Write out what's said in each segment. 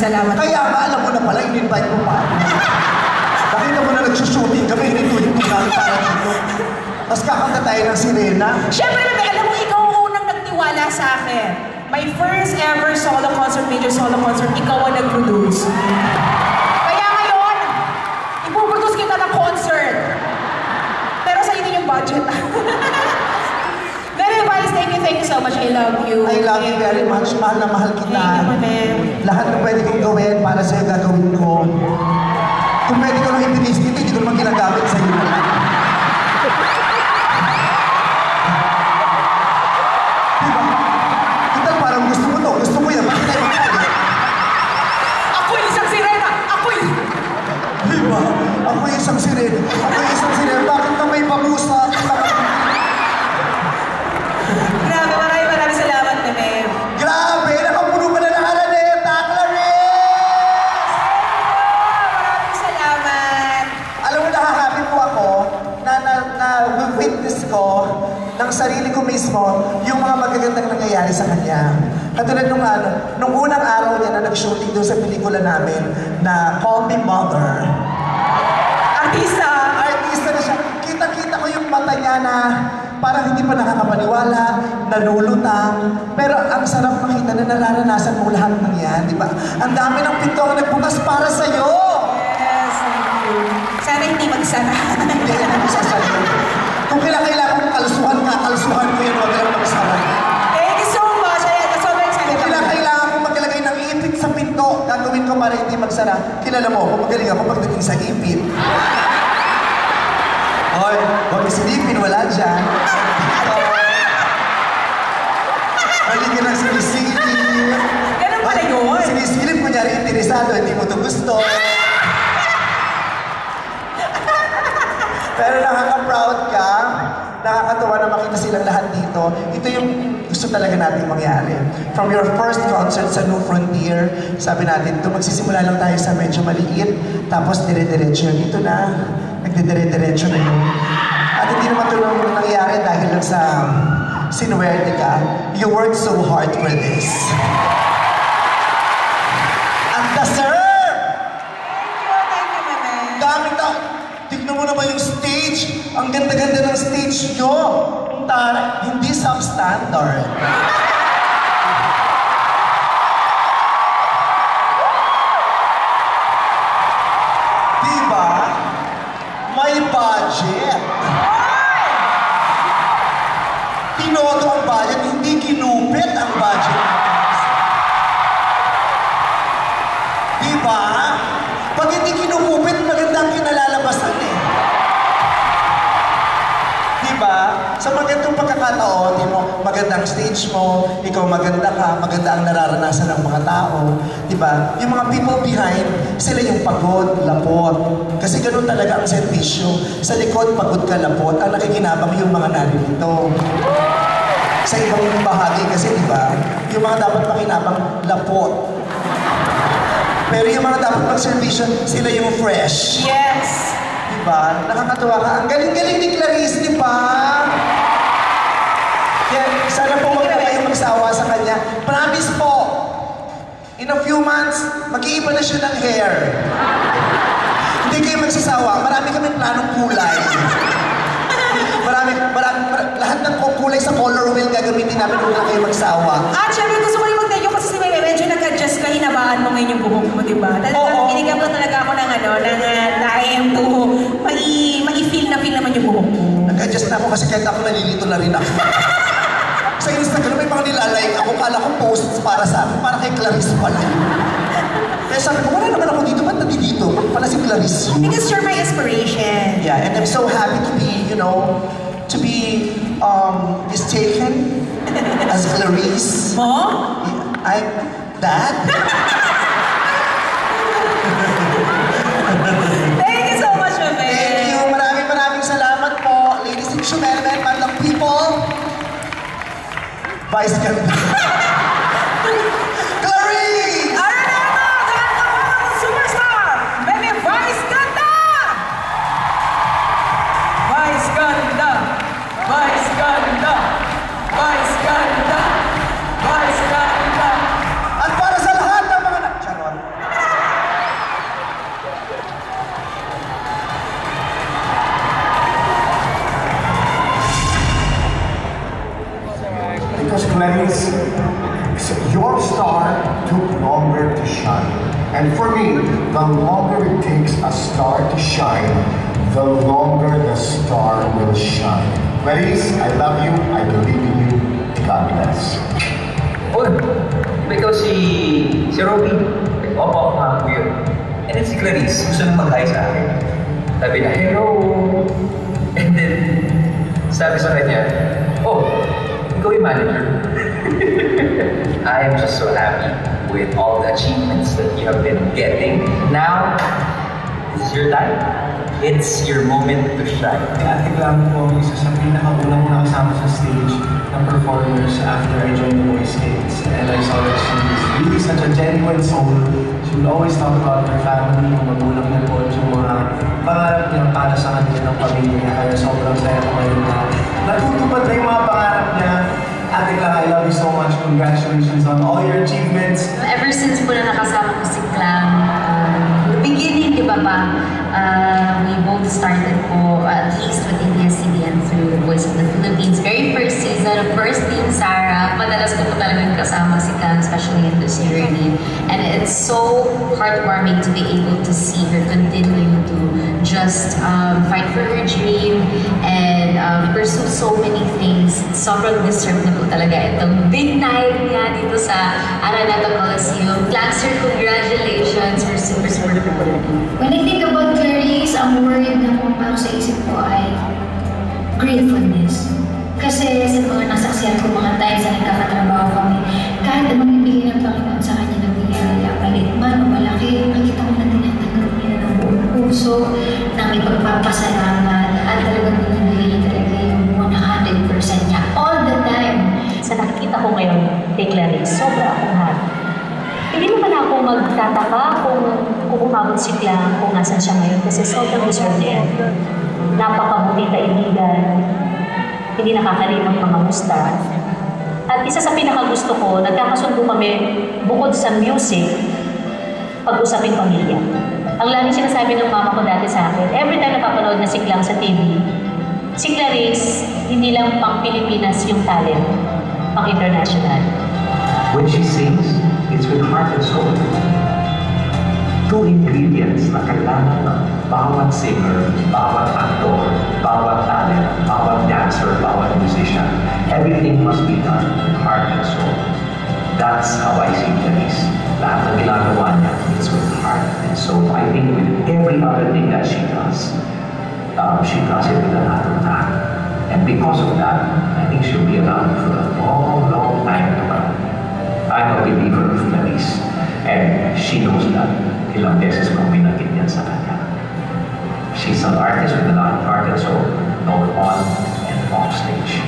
salamat. Kaya ba, alam mo na pala, in-invite mo pa. Nakita mo na nagsushooting kami, hinituhin mo namin para dito. Tapos kakanta tayo ng sirena. Siyempre, alam mo, ikaw ang unang nagtiwala sa akin. My first ever solo concert, major solo concert, ikaw ang nag-produce. Kaya ngayon, ipuproduce kita ng concert. Pero sa'yo din yung budget. Very wise, thank you so much. I love you. I love you very much. Mahal na mahal kita. Thank you, ma'am. Lahat na pwede kong gawin para sa'yo gagawin ko. Kung pwede ko lang ibinis dito, hindi ko naman ginagamit sa'yo. Diba? Kita parang gusto mo to. Gusto mo yan. Bakit tayo magkakalit? Ako'y isang sirena! Ako'y... Diba? Ako'y isang sirena. Ako'y isang sirena. Bakit na may pamusa? Grabe, maraming salamat, ma'am. Grabe! Nakapuno pa na ng Araneta, Clarice! Maraming salamat. Alam mo, nakakahappy po ako na witness ko ng sarili ko mismo yung mga magagandang nangyayari sa kanya. Katulad nung unang araw niya na nag-shooting doon sa pelikula namin na Call Me Mother. Artista! Artista na siya. Kita-kita ko yung mata niya na parang hindi pa nakakapaniwala, nalulutang. Pero ang sarap makita na nararanasan mo lahat ng yan, di ba? Ang dami ng pinto ang nagbukas para sa'yo! Yes, thank you. Sana hindi magsara. Hindi yan ang isasara. Kung kailangan mong kakalsuhan mo yan, wag lang magsara. Thank you so much. Ayan, sobrang excited Kung ako. kailangan mong maglagay ng ipit sa pinto, gagawin ko para hindi magsara. Kilala mo, kung magaling ako pagdating sa ipit. Hoy, huwag isilipin, wala dyan. Halika ng sinisilip. Ganun pala yun. Sinisilip, kunyari interesado, hindi mo ito gusto. Pero nakaka-proud ka, nakakatuwa na makita silang lahat dito. Ito yung gusto talaga natin mangyari. From your first concert sa New Frontier, sabi natin, ito magsisimula lang tayo sa medyo maliit, tapos dire-diretso yun. Ito na, nagdidire-diretso na yun. At hindi naman ito lang nangyari dahil lang sa sinuwerte ka. You worked so hard for this. At deserve! Thank you, ma'am. Gamit na, tignan mo naman yung stage. Ang ganda-ganda ng stage nyo. Tara, hindi substandard. Diba? May budget. Tinodo ang budget, hindi kinupit ang budget. Diba? Pag hindi kinukupit, magandang kinalalabasan eh. Diba? Sa magandang pagkakataon, magandang stage mo, ikaw maganda ka, maganda ang nararanasan ng mga tao. Diba? Yung mga people behind, sila yung pagod, lapot. Kasi ganun talaga ang servisyo. Sa likod, pagod ka, lapot. Ang nakikinabang yung mga naririto. Sa ibang bahagi kasi, diba? Yung mga dapat makinabang, lapot. Pero yung mga dapat mag-servisyon, sila yung fresh. Yes. Diba? Nakakatuwa ka. Ang galing-galing ni Clarice, diba? Yan, sana po wag na kayo magsawa sa kanya. Promise po, in a few months, mag-iiba na siya ng hair. Hindi kayo magsasawa. Marami kami planong kulay. Lahat ng kulay sa color wheel gagamitin namin kung kayo magsawa. At syempre, gusto ko rin mag-thank you kasi si Meme, medyo nag-adjust ka, hinabaan mo ngayon yung buhok mo, diba? Oo. Binigyan ko talaga ako ng time to ma-feel naman yung buhok mo. Nag-adjust na ako kasi kahit ako nalilito na rin ako. Sa Instagram may mga nilalike ako, kala ko posts para sa akin, para kay Clarice pala. Kaya sabi ko, wala naman ako dito, ba't nandito? Pala si Clarice. Because you're my inspiration. Yeah, and I'm so happy to be, to be mistaken as Clarice. Mo? I'm that. Thank you so much, Meme. Thank you. Maraming salamat po. Ladies and gentlemen, madam people. Vice Ganda. Clarice! Araneta, the superstar, Meme Vice Ganda! Vice Ganda! Vice Ganda! Vice Ganda! Vice Ganda! At para sa lahat ng mga Charot. your star took longer to shine. And for me, the longer it takes a star to shine, the longer the star will shine. Clarice, I love you, I believe in you, God bless. Oh, ikaw si Robby. Opo, mga ko yun. And then si Clarice, gusto nang mag-hi sa akin. Sabi na, hello. And then, sabi sa kanya, oh, ikaw yung manager. I am just so happy with all the achievements that you have been getting. Now, this is your time. It's your moment to shine. Ate Glam po, isa sa pinakaunang nakasama sa stage ng performers after I joined the Voice Kids. And I saw that she's really such a genuine soul. She would always talk about her family, yung magulang niya po, yung mga pangarap niya para sa kanila ng pamilya niya. Kaya sobrang saya ko ngayon na natutupad na yung mga pangarap niya. Ate Glam, I love you so much. Congratulations on all your achievements. Ever since po na nakasama ko si Glam, the beginning, di ba ba, we both started po at least with ABS-CBN through The Voice of the Philippines. Very first season, first Team Sarah, madalas ko po talagang kasama si Glam, especially in this journey. And it's so heartwarming to be able to see her continuing to just fight for her dream and pursue so many things. Sobrang deserve na po talaga itong big night niya dito sa Araneta Coliseum. Glam, sir, congratulations. We're super, super proud. When I think about Clarice, ang word na pumapasok sa isip ko ay gratefulness. Kasi sa mga nasaksiyan ko mga times na nagkakatrabaho kami, kahit anong ibigay ng Panginoon sa kanya ng bigay, palit man o malaki, nakita ko na tinatanggap niya ng buong puso, ng ipagpapasalamat, at talagang binibigay niya talaga yung 100% niya all the time. Sa nakikita ko ngayon kay Clarice, sobra akong happy. Hindi naman ako magtataka kung umabot si Glam, kung nasan siya ngayon, kasi sobrang deserve niya. Napakabuti kaibigan, hindi nakakalimang mga musta. At isa sa pinakagusto ko, nagkakasundo kami bukod sa music, pag-usaping pamilya. Ang laging sinasabi ng mama ko dati sa akin, every time napapanood na si Glam sa TV, si Clarice, hindi lang pang Pilipinas yung talent, pang international. When she sings, it's with heart and soul. Two ingredients na kailangan ng bawat singer, bawat actor, bawat talent, bawat dancer, bawat musician. Everything must be done with heart and soul. That's how I see Clarice. Lahat ng ginagawa niya, it's with heart and soul. I think with every other thing that she does it with a lot of heart. And because of that, I think she'll be around for a long, long time to come. I'm a believer of Clarice, and she knows that. Ilang beses kong binagit yan sa kanya. She's an artist with a lot of heart and soul, both on and off stage.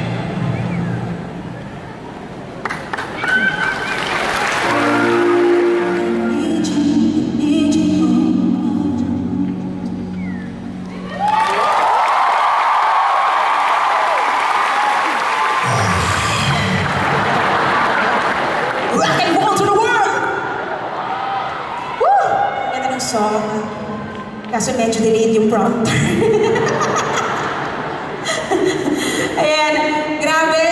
Song. Kaso medyo delayed yung prompter. Ayan, grabe.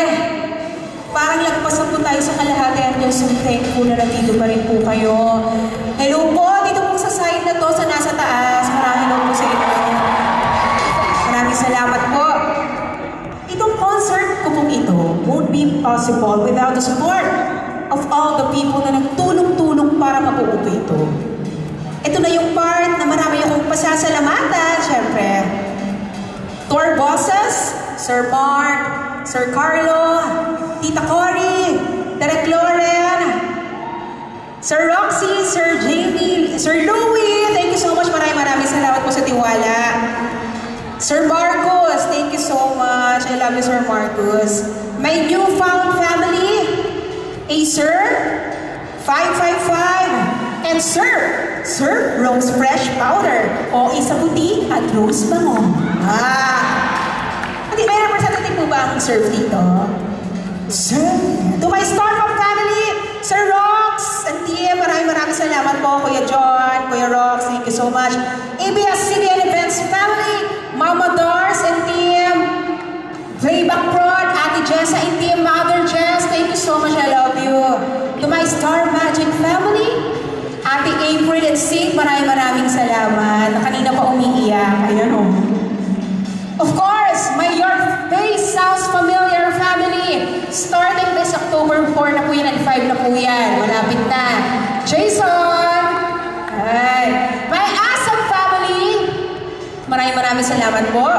Parang lagpas na po tayo sa kalahati. I'm just so thankful na nandito pa rin po kayo. Hello po, dito po sa side na to, sa nasa taas. Maraming hello po sa inyo. Maraming salamat po. Itong concert ko pong ito won't be possible without the support of all the people na nagtulong-tulong para mabuo po ito. Ito na yung part na marami akong pasasalamatan, syempre. Tour bosses, Sir Mark, Sir Carlo, Tita Cory, Derek Loren, Sir Roxy, Sir Jamie, Sir Louie, thank you so much. Maraming salamat po sa tiwala. Sir Marcos, thank you so much. I love you, Sir Marcos. My newfound family, Acer, 555, and Sir Rose Fresh Powder o isa puti at Rose Bango. Hindi, may representative po ba ang serve dito? Sir, to my Startup family, Sir Rox and team, maraming salamat po, Kuya John, Kuya Rox, thank you so much. ABS-CBN Events family, Mama Dars and team, Playback Prod, Ate Jessa and team, Mother Jess, thank you so much, I love you. October 4 na po yan and 5 na po yan. Malapit na. Jason! Ay. My ASAP family, maraming salamat po.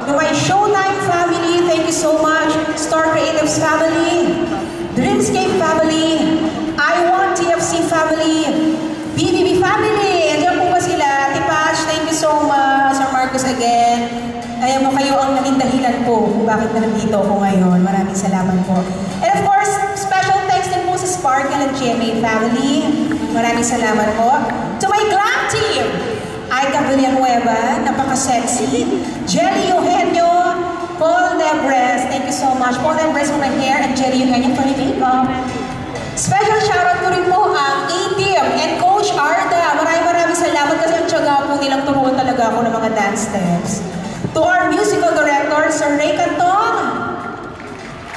To my Showtime family, thank you so much. Star Creatives family, Dreamscape family, I Want TFC family, BBB family. Andiyan po ba sila? Tipash, thank you so much. Sir Marcos again. Ayan mo, kayo ang naging dahilan po kung bakit na nandito ako ngayon. Maraming salamat po. And of course, special thanks din po sa Sparkle and GMA family. Maraming salamat po. To my glam team, Aika Villanueva, napaka-sexy. Jelly Eugenio, Paul Nebres, thank you so much. Paul Nebres for my hair and Jelly Eugenio for the makeup. Special shoutout ko rin po ang A-Team and Coach Arda. Maraming salamat kasi ang tiyaga po nilang turuan talaga ako ng mga dance steps. To our musical director, Sir Ray Cantong,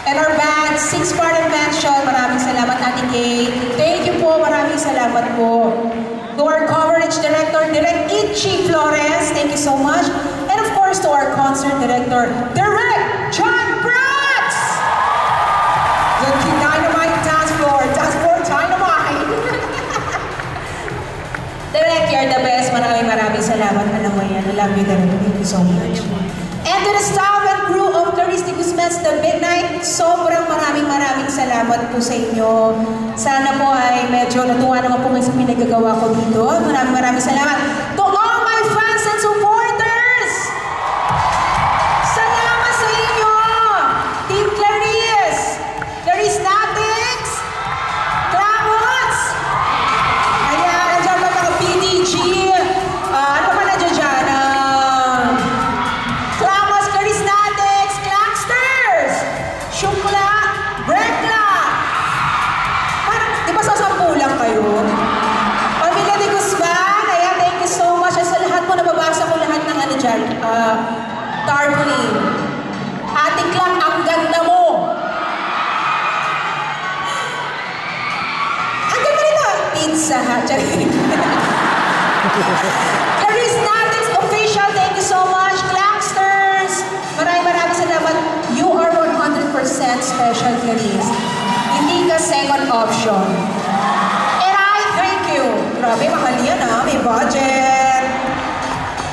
and our band, Six Part Invention, maraming salamat Ate Kay. Thank you po, maraming salamat po. To our coverage director, Direct Itchy Flores, thank you so much. And of course, to our concert director, Direct John Prats! The Dynamite Dance Floor Dynamite! Direct, you're the best. Maraming salamat. Alam mo yan. I love you, Direct. Thank you so much. And to the staff and crew of Clarice de Guzman's The Midnight, sobrang maraming salamat po sa inyo. Sana po ay medyo natuwa naman po ngayon sa pinagagawa ko dito. Maraming salamat. To all my fans and supporters! Salamat sa inyo! Team Clarice! Clarice Natics! Clamots! Ayan, nandiyan pa mga PDG. Ano pa nandiyan dyan? Clamots, Clarice Natics, Clanksters! Shukla! Brekla! Parang, di ba sasampu lang kayo? Pamilya de Guzman, ayan, thank you so much. Sa lahat po, nababasa ko lahat ng ano dyan, tarpaulin. Ate Clark, ang ganda mo! Ang ganda nito! Pizza Hut. Clarice Natics Official, thank you so much. Clanksters, maraming salamat. You are 100% special, Clarice. Hindi ka second option. And I thank you. Grabe, mahal yan ha. May budget.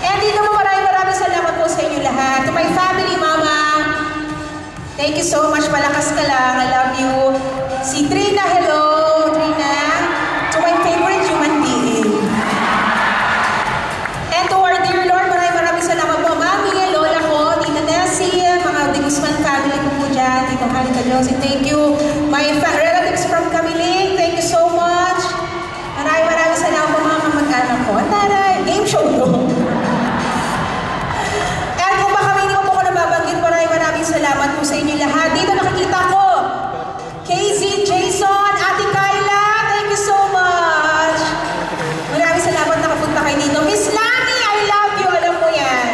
And dito mo maraming salamat po sa inyo lahat. To my family, Mama. Thank you so much. Malakas ka lang. I love you. Si Trina, hello. Trina. To my favorite human being. And to our dear Lord, maraming salamat po. Mami, Lola ko, Tita Nessie, mga De Guzman family ko po dyan. Tita Halita Josie, thank you. My relatives from Camiling, thank you so much. Maraming salamat po mga kamag-anak ko. Taray, game show to. And kung baka hindi mo po ko nababanggit, maraming salamat po sa inyo lahat. Dito nakikita ko, KZ, Jason, Ate Kyla, thank you so much. Maraming salamat nakapunta kayo dito. Miss Lani, I love you, alam mo yan.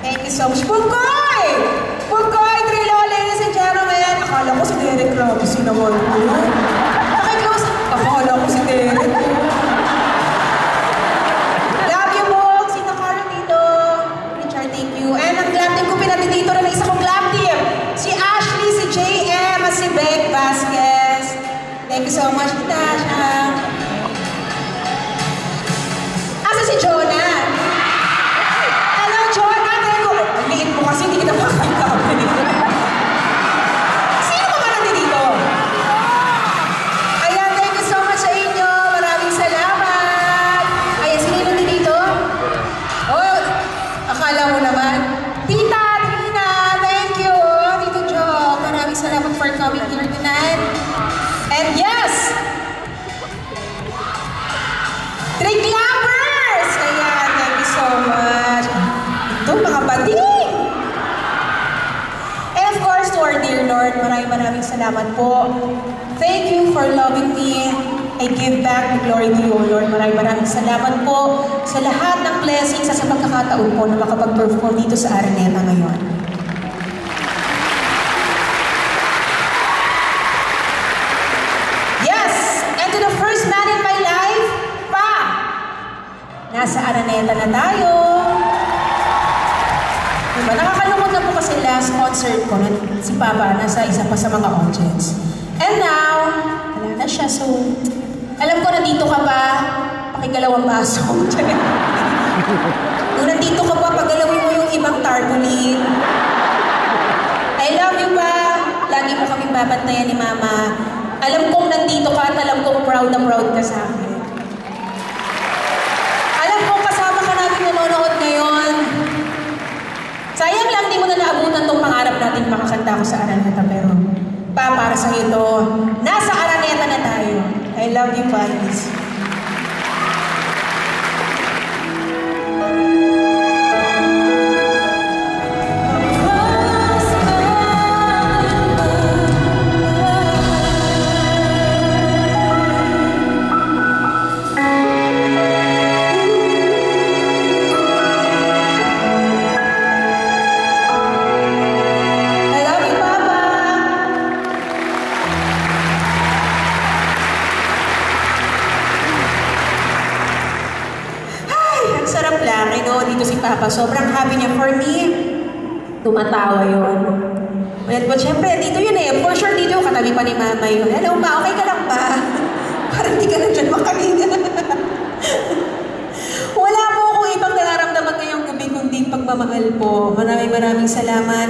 Thank you so much. Bukoy! Bukoy, Trilo, ladies and gentlemen. Akala ko si Derek Ramos, sinawal ko. Nakiklos, akala ko si Derek. Love you, Bog. Sino ka rin dito? Richard, thank you. And ang glam team ko pinatid dito na isa kong glam team. Si Ashley, si JM, at si Beck Vasquez. Thank you so much, Natasha. Asa si Jonah? Hello, Jonah. Thank you. Ang liit mo kasi, hindi kita makakita. Sino ba ba nandito? Ayan, thank you so much sa inyo. Maraming salamat. Ayan, sino yung nandito? Oh, akala mo naman. Tita Trina, thank you. Tito Joe, maraming salamat for coming here tonight. And yes, Three Clappers! Ayan, thank you so much. Ito, mga bading! And of course, to our dear Lord, maraming salamat po. Thank you for loving me. I give back the glory to you, Lord. Maraming salamat po sa lahat ng blessings sa pagkakataon po na makapag-perform dito sa Araneta ngayon. Yes! And to the first man in my life, Pa! Nasa Araneta na tayo. Diba? Nakakalungkot na po kasi last concert ko, si Papa nasa isa pa sa mga audience. And now, wala na siya. So, alam ko nandito ka pa, pakigalawang baso. Kung nandito ka pa, pagalawin mo yung ibang tarpaulin. I love you pa. Lagi mo kaming babantayan ni Mama. Alam kong nandito ka at alam kong proud na proud ka sa akin. Alam kong kasama ka namin nanonood ngayon. Sayang lang di mo na naabutan tong pangarap natin makakanta ko sa Araneta, pero para sa iyo to, nasa Araneta na tayo. I love you, Paris. Dito si Papa, sobrang happy niya. For me, tumatawa yun. But syempre, dito yun eh. For sure, dito yung katabi pa ni Mama yun. Hello, Ma, okay ka lang ba? Parang hindi ka na dyan makalinga. Wala po akong ibang nararamdaman ngayong gabi kundi pagmamahal po. Maraming salamat.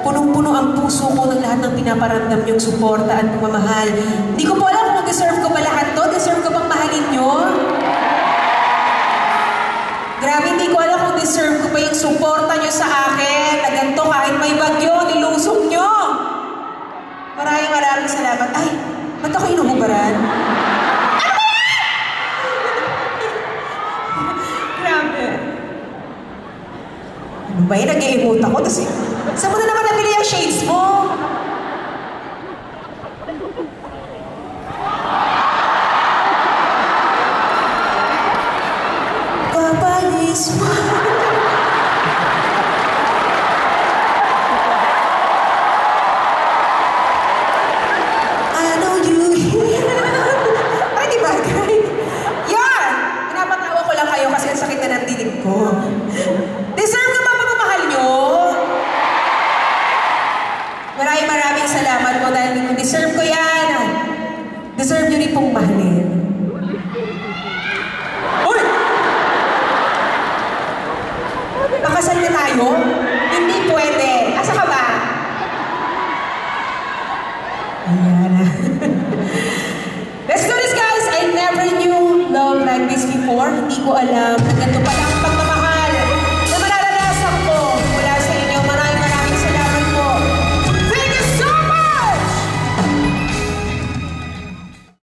Punong-puno ang puso ko ng lahat ng pinaparamdam niyong suporta at pagmamahal. Hindi ko po alam kung deserve ko ba lahat to. Deserve ko bang mahalin niyo? Grabe, hindi ko alam kung deserve ko pa yung suporta nyo sa akin. Na ganito, kahit may bagyo, nilusong nyo. Maraming salamat. Ay, ba't ako inuhubaran? Ano ba yan? Grabe. Ano ba yun? Nag-i-emote ako. Tapos, saan mo na naman nabili ang shades mo? Maraming salamat po dahil deserve ko yan. Deserve nyo rin pong mahalin. Uy! Nakasal na tayo? Hindi pwede. Asa ka ba? Ayan na. Let's do this, guys! I never knew love like this before. Hindi ko alam na ganito pala